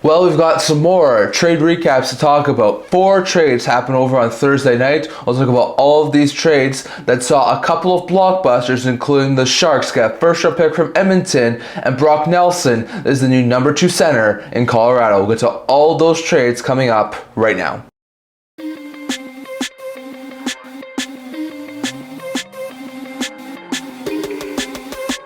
Well, we've got some more trade recaps to talk about. 4 trades happened over on Thursday night. I'll talk about all of these trades that saw a couple of blockbusters, including the Sharks got first-round pick from Edmonton, and Brock Nelson is the new number 2 center in Colorado. We'll get to all those trades coming up right now.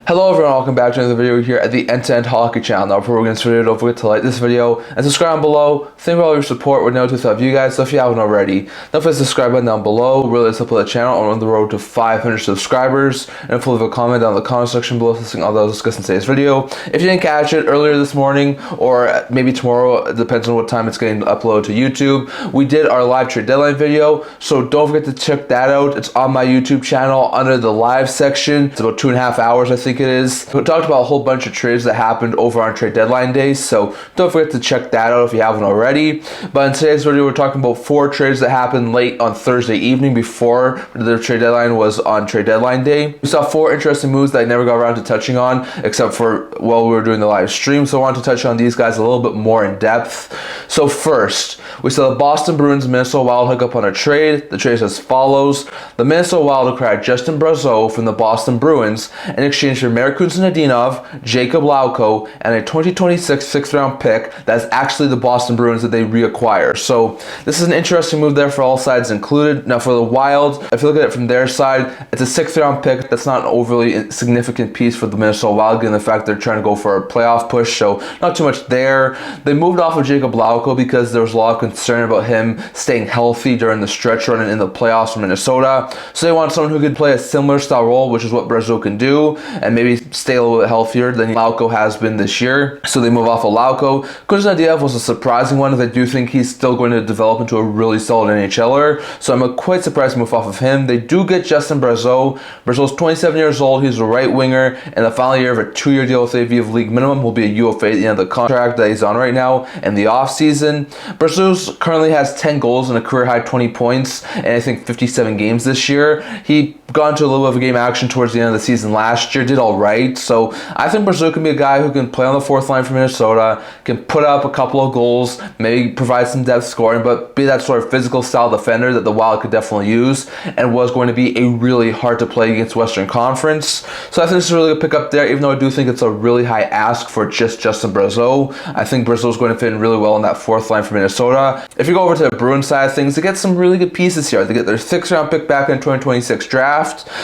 Hello everyone, welcome back to another video here at the End-to-End Hockey channel. Now before we get into this video, don't forget to like this video and subscribe down below. Thank you for all your support. We're now to of you guys, so if you haven't already, don't forget to subscribe button down below. Really support the channel. I'm on the road to 500 subscribers. And if you leave a comment down in the comment section below listing all those discussed in today's video. If you didn't catch it earlier this morning or maybe tomorrow, it depends on what time it's getting uploaded to YouTube, we did our live trade deadline video, so don't forget to check that out. It's on my YouTube channel under the live section. It's about 2.5 hours, I think it is. We talked about a whole bunch of trades that happened over on trade deadline days, so don't forget to check that out if you haven't already. But in today's video, we're talking about 4 trades that happened late on Thursday evening before the trade deadline was on trade deadline day. We saw 4 interesting moves that I never got around to touching on, except for while we were doing the live stream, so I wanted to touch on these guys a little bit more in depth. So first, we saw the Boston Bruins Minnesota Wild hook up on a trade. The trade is as follows. The Minnesota Wild acquired Justin Brazeau from the Boston Bruins in exchange for Khusnutdinov, Jakub Lauko, and a 2026 6th-round pick that's actually the Boston Bruins that they reacquire. So this is an interesting move there for all sides included. Now for the Wild, if you look at it from their side, it's a 6th-round pick. That's not an overly significant piece for the Minnesota Wild, given the fact they're trying to go for a playoff push, so not too much there. They moved off of Jakub Lauko because there was a lot of concern about him staying healthy during the stretch run in the playoffs for Minnesota. So they want someone who could play a similar style role, which is what Brazeau can do, and maybe stay a little bit healthier than Lauko has been this year. So they move off of Lauko. Khusnutdinov was a surprising one, as I do think he's still going to develop into a really solid NHLer. So I'm quite surprised to move off of him. They do get Justin Brazeau. Brazeau's 27 years old. He's a right winger. In the final year of a 2-year deal with AV of league minimum, he'll be a UFA at the end of the contract that he's on right now in the offseason. Brazeau currently has 10 goals and a career high 20 points and I think 57 games this year. He got into a little bit of a game action towards the end of the season last year, did all right. So I think Brazeau can be a guy who can play on the 4th line for Minnesota, can put up a couple of goals, maybe provide some depth scoring, but be that sort of physical style defender that the Wild could definitely use, and was going to be a really hard to play against Western Conference. So I think this is a really good pickup there, even though I do think it's a really high ask for just Justin Brazeau. I think Brazeau is going to fit in really well on that 4th line for Minnesota. If you go over to the Bruins side of things, they get some really good pieces here. They get their 6th-round pick back in 2026 draft,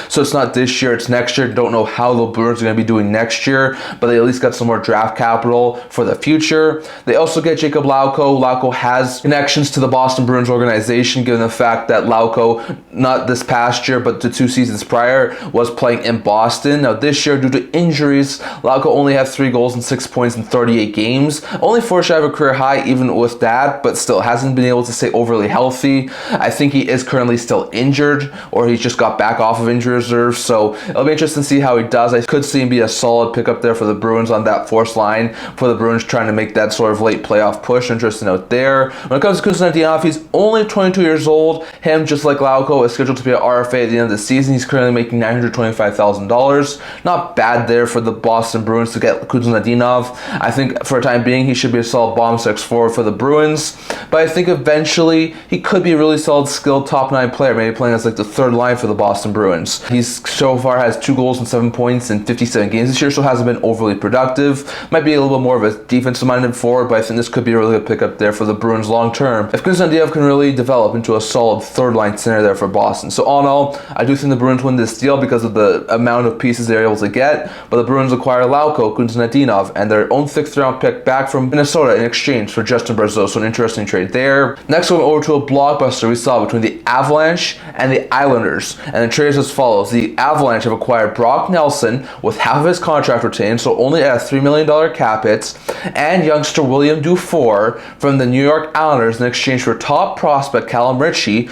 so it's not this year, it's next year. Don't know how the Bruins are going to be doing next year, but they at least got some more draft capital for the future. They also get Jakub Lauko. Lauko has connections to the Boston Bruins organization, given the fact that Lauko, not this past year, but the 2 seasons prior, was playing in Boston. Now this year, due to injuries, Lauko only had 3 goals and 6 points in 38 games. Only 4 shy of a career high even with that, but still hasn't been able to stay overly healthy. I think he is currently still injured, or he's just got back off of injury reserve, so it'll be interesting to see how he does. I could see him be a solid pickup there for the Bruins on that 4th line, for the Bruins trying to make that sort of late playoff push. Interesting out there. When it comes to Khusnutdinov, he's only 22 years old. Him, just like Lauko, is scheduled to be an RFA at the end of the season. He's currently making $925,000. Not bad there for the Boston Bruins to get Khusnutdinov. I think for a time being, he should be a solid bomb 6 forward for the Bruins, but I think eventually he could be a really solid, skilled top 9 player, maybe playing as like the 3rd line for the Boston Bruins. He's so far has 2 goals and 7 points in 57 games this year, so hasn't been overly productive. Might be a little bit more of a defensive-minded forward, but I think this could be a really good pickup there for the Bruins long term, if Khusnutdinov can really develop into a solid 3rd line center there for Boston. So all in all, I do think the Bruins win this deal because of the amount of pieces they're able to get, but the Bruins acquire Lauko, Khusnutdinov, and their own 6th-round pick back from Minnesota in exchange for Justin Brazeau, so an interesting trade there. Next, we're over to a blockbuster we saw between the Avalanche and the Islanders, and the trade is as follows. The Avalanche have acquired Brock Nelson with half of his contract retained, so only at a $3 million cap hit, and youngster William Dufour from the New York Islanders in exchange for top prospect Callum Ritchie,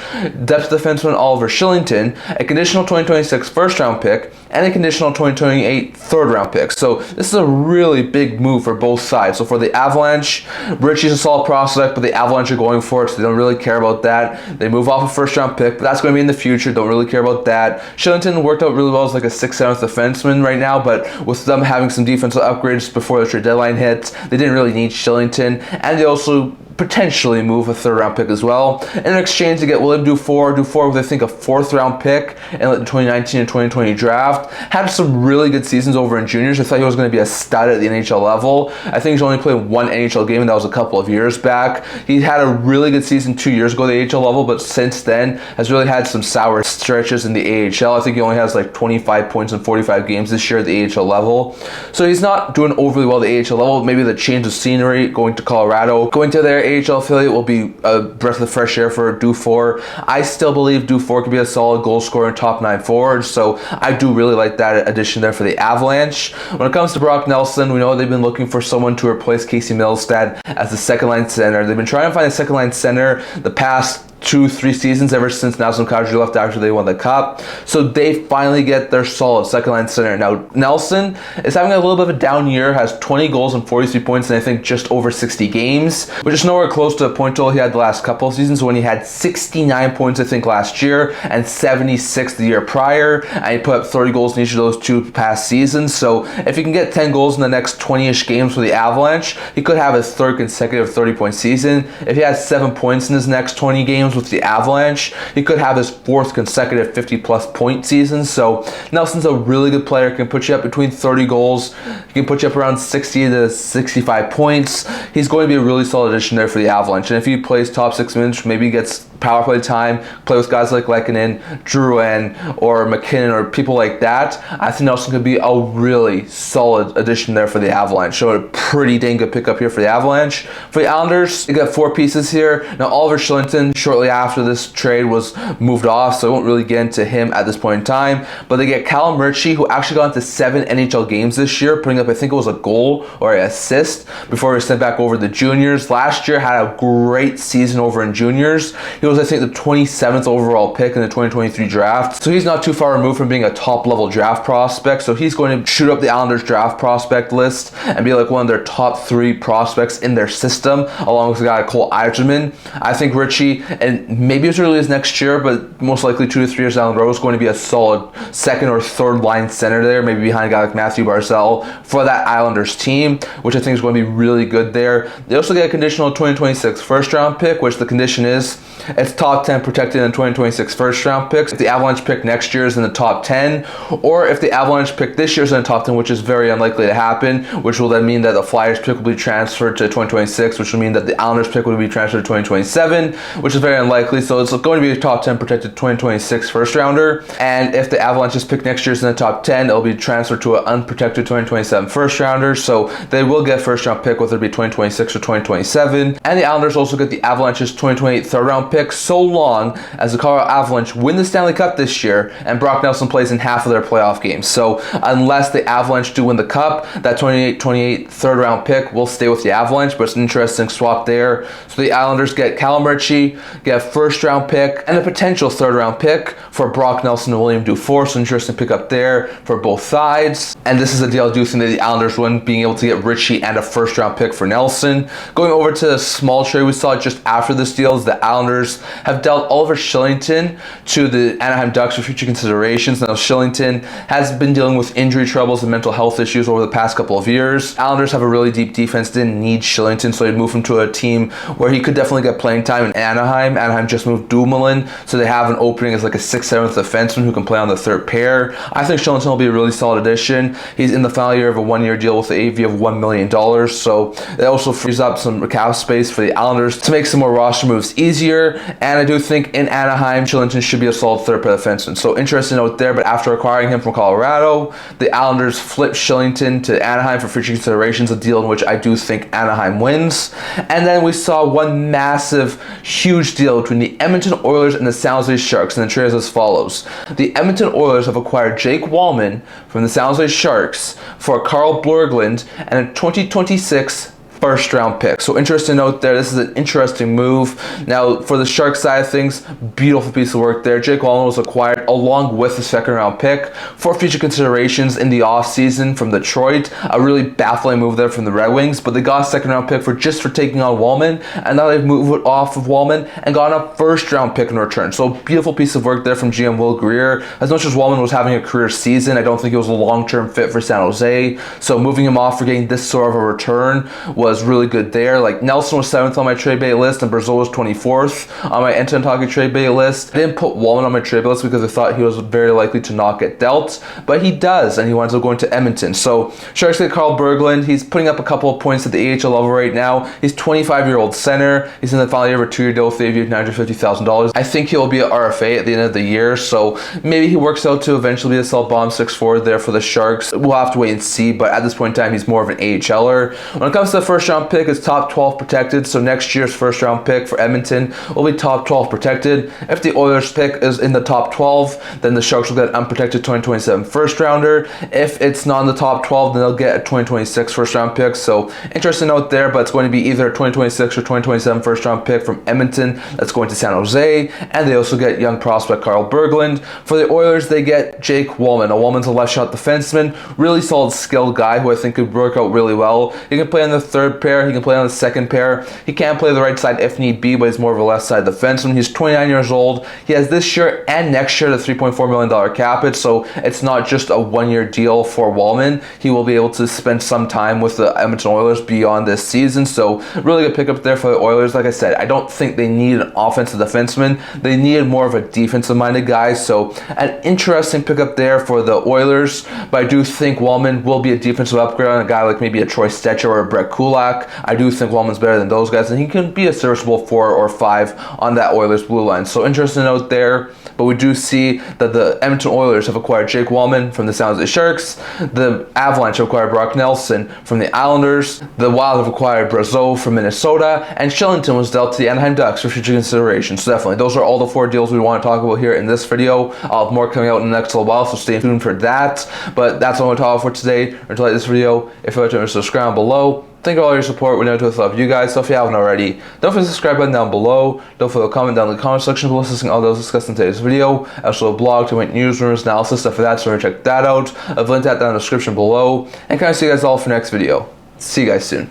depth defenseman Oliver Kylington, a conditional 2026 1st-round pick, and a conditional 2028 3rd-round pick. So this is a really big move for both sides. So for the Avalanche, Ritchie's a solid prospect, but the Avalanche are going for it, so they don't really care about that. They move off a 1st-round pick, but that's going to be in the future. Don't really care about that. Kylington worked out really well as like a 6th, 7th defenseman, defenseman right now, but with them having some defensive upgrades before the trade deadline hit, they didn't really need Kylington, and they also potentially move a third-round pick as well in exchange to get William Dufour. Dufour with, I think, a fourth-round pick in the 2019 and 2020 draft. Had some really good seasons over in juniors. I thought he was going to be a stud at the NHL level. I think he's only played one NHL game, and that was a couple of years back. He had a really good season 2 years ago at the AHL level, but since then has really had some sour stretches in the AHL. I think he only has like 25 points in 45 games this year at the AHL level. So he's not doing overly well at the AHL level. Maybe the change of scenery, going to Colorado, going to their AHL affiliate will be a breath of fresh air for Dufour. I still believe Dufour could be a solid goal scorer and top 9 forward, so I do really like that addition there for the Avalanche. When it comes to Brock Nelson, we know they've been looking for someone to replace Casey Milstead as the second line center. They've been trying to find a second line center the past 2-3 seasons ever since Nazem Kadri left after they won the cup. So they finally get their solid second line center. Now Nelson is having a little bit of a down year, has 20 goals and 43 points in I think just over 60 games, which is nowhere close to the point total he had the last couple of seasons when he had 69 points I think last year and 76 the year prior, and he put up 30 goals in each of those 2 past seasons. So if he can get 10 goals in the next 20-ish games for the Avalanche, he could have his third consecutive 30-point season. If he has 7 points in his next 20 games with the Avalanche, he could have his 4th consecutive 50-plus point season. So Nelson's a really good player, can put you up between 30 goals, he can put you up around 60 to 65 points. He's going to be a really solid addition there for the Avalanche, and if he plays top 6 minutes, maybe he gets power play time, play with guys like Lehkonen, Drouin, or McKinnon, or people like that, I think Nelson could be a really solid addition there for the Avalanche. So a pretty dang good pickup here for the Avalanche. For the Islanders, you got 4 pieces here. Now Oliver Kylington, shortly after this trade, was moved off, so I won't really get into him at this point in time, but they get Callum Ritchie, who actually got into 7 NHL games this year, putting up I think it was a goal or an assist before he was sent back over to the juniors. Last year had a great season over in juniors. He was I think the 27th overall pick in the 2023 draft, so he's not too far removed from being a top level draft prospect. So he's going to shoot up the Islanders draft prospect list and be like one of their top 3 prospects in their system, along with the guy Cole Eiserman. I think Ritchie, and maybe as early as next year, but most likely 2 to 3 years down the road, is going to be a solid second or third line center there, maybe behind a guy like Matthew Barzal for that Islanders team, which I think is going to be really good there. They also get a conditional 2026 first round pick, which the condition is it's top 10 protected in 2026 first round picks. If the Avalanche pick next year is in the top 10, or if the Avalanche pick this year is in the top 10, which is very unlikely to happen, which will then mean that the Flyers pick will be transferred to 2026, which will mean that the Islanders pick will be transferred to 2027, which is very unlikely. So it's going to be a top 10 protected 2026 first rounder. And if the Avalanche's pick next year is in the top 10, it'll be transferred to an unprotected 2027 first rounder. So they will get first round pick, whether it be 2026 or 2027. And the Islanders also get the Avalanche's 2028 third round pick, so long as the Colorado Avalanche win the Stanley Cup this year and Brock Nelson plays in half of their playoff games. So unless the Avalanche do win the Cup, that 28 third round pick will stay with the Avalanche, but it's an interesting swap there. So the Islanders get Callum Ritchie, get a first round pick, and a potential third round pick for Brock Nelson and William Dufour. So interesting pickup there for both sides. And this is a deal I do think that the Islanders win, being able to get Ritchie and a first round pick for Nelson. Going over to the small trade we saw just after this deal is the Islanders have dealt Oliver Kylington to the Anaheim Ducks for future considerations. Now Kylington has been dealing with injury troubles and mental health issues over the past couple of years. Islanders have a really deep defense, didn't need Kylington, so they'd move him to a team where he could definitely get playing time in Anaheim. Anaheim just moved Dumoulin, so they have an opening as like a 6th, 7th defenseman who can play on the third pair. I think Kylington will be a really solid addition. He's in the final year of a 1-year deal with the AV of $1 million, so it also frees up some cap space for the Islanders to make some more roster moves easier. And I do think in Anaheim, Kylington should be a solid third pair defenseman. So interesting note there, but after acquiring him from Colorado, the Islanders flipped Kylington to Anaheim for future considerations, a deal in which I do think Anaheim wins. And then we saw one massive, huge deal between the Edmonton Oilers and the San Jose Sharks, and the trade is as follows. The Edmonton Oilers have acquired Jake Walman from the San Jose Sharks for Carl Berglund and a 2026 first round pick. So interesting note there, this is an interesting move. Now for the Sharks side of things, beautiful piece of work there. Jake Walman was acquired along with the second round pick for future considerations in the offseason from Detroit. A really baffling move there from the Red Wings, but they got a second round pick for taking on Walman, and now they've moved it off of Walman and got a first round pick in return. So beautiful piece of work there from GM Will Greer. As much as Walman was having a career season, I don't think it was a long-term fit for San Jose. So moving him off for getting this sort of a return was really good there. Like Nelson was 7th on my trade bait list and Brazeau was 24th on my end-to-end hockey trade bait list. I didn't put Walman on my trade bait list because I thought he was very likely to not get dealt, but he does, and he winds up going to Edmonton. So Sharks get Carl Berglund. He's putting up a couple of points at the AHL level right now. He's 25-year-old center. He's in the final year of a 2-year deal with the $950,000. I think he'll be an RFA at the end of the year, so maybe he works out to eventually be a sell bomb 6 forward there for the Sharks. We'll have to wait and see, but at this point in time, he's more of an AHLer. When it comes to the first round pick, it's top 12 protected, so next year's first round pick for Edmonton will be top 12 protected. If the Oilers pick is in the top 12, then the Sharks will get an unprotected 2027 first rounder. If it's not in the top 12, then they'll get a 2026 first round pick. So interesting note there, but it's going to be either a 2026 or 2027 first round pick from Edmonton that's going to San Jose, and they also get young prospect Carl Berglund. For the Oilers, they get Jake Walman. Walman's a left shot defenseman, really solid skilled guy who I think could work out really well. He can play on the third pair, he can play on the second pair, he can play the right side if need be, but he's more of a left side defenseman. He's 29 years old. He has this year and next year the $3.4 million cap hit, so it's not just a 1-year deal for Walman. He will be able to spend some time with the Edmonton Oilers beyond this season, so really good pickup there for the Oilers. Like I said, I don't think they need an offensive defenseman. They needed more of a defensive-minded guy, so an interesting pickup there for the Oilers, but I do think Walman will be a defensive upgrade on a guy like maybe a Troy Stecher or a Brett Kulak. I do think Walman's better than those guys, and he can be a serviceable 4 or 5 on that Oilers blue line. So interesting note there, but we do see that the Edmonton Oilers have acquired Jake Walman from the San Jose Sharks. The Avalanche have acquired Brock Nelson from the Islanders. The Wild have acquired Brazeau from Minnesota, and Kylington was dealt to the Anaheim Ducks for future consideration. So definitely, those are all the 4 deals we want to talk about here in this video. I'll have more coming out in the next little while, so stay tuned for that. But that's all I'm going to talk about for today. Remember to like this video. If you'd like to subscribe below. Thank you for all your support. We know to love you guys. So if you haven't already, don't forget to subscribe button down below. Don't forget to comment down in the comment section below listing all those discussed in today's video. I also have a blog to make news, rumors, analysis, stuff for that, so check that out. I've linked that down in the description below. And kind of see you guys all for next video. See you guys soon.